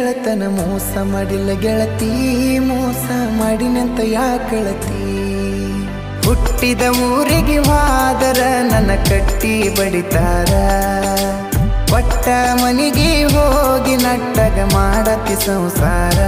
ಹೇಳ್ತನ ಮೋಸ ಮಾಡಿಲ್ಲ ಗೆಳತಿ ಮೋಸ ಮಾಡಿನಂತ ಯಾಕಳತಿ ಹುಟ್ಟಿದ ಊರಿಗೆ ಹೋದರ ನನ್ನ ಕಟ್ಟಿ ಬಡಿತಾರ ಒಟ್ಟ ಮನಿಗೆ ಹೋಗಿ ನಟ್ಟಗ ಮಾಡತಿ ಸಂಸಾರ